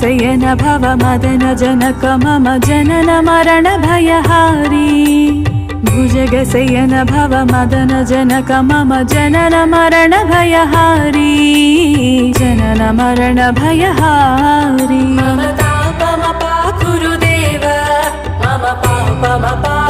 भुजगशयन भव मदन जनक मम जनन मरण भयहारी भुजगशयन भव मदन जनक मम जनन मरण भयहारी जनन मरण भयहारी मम तापम पाकुरुदेव मम पापम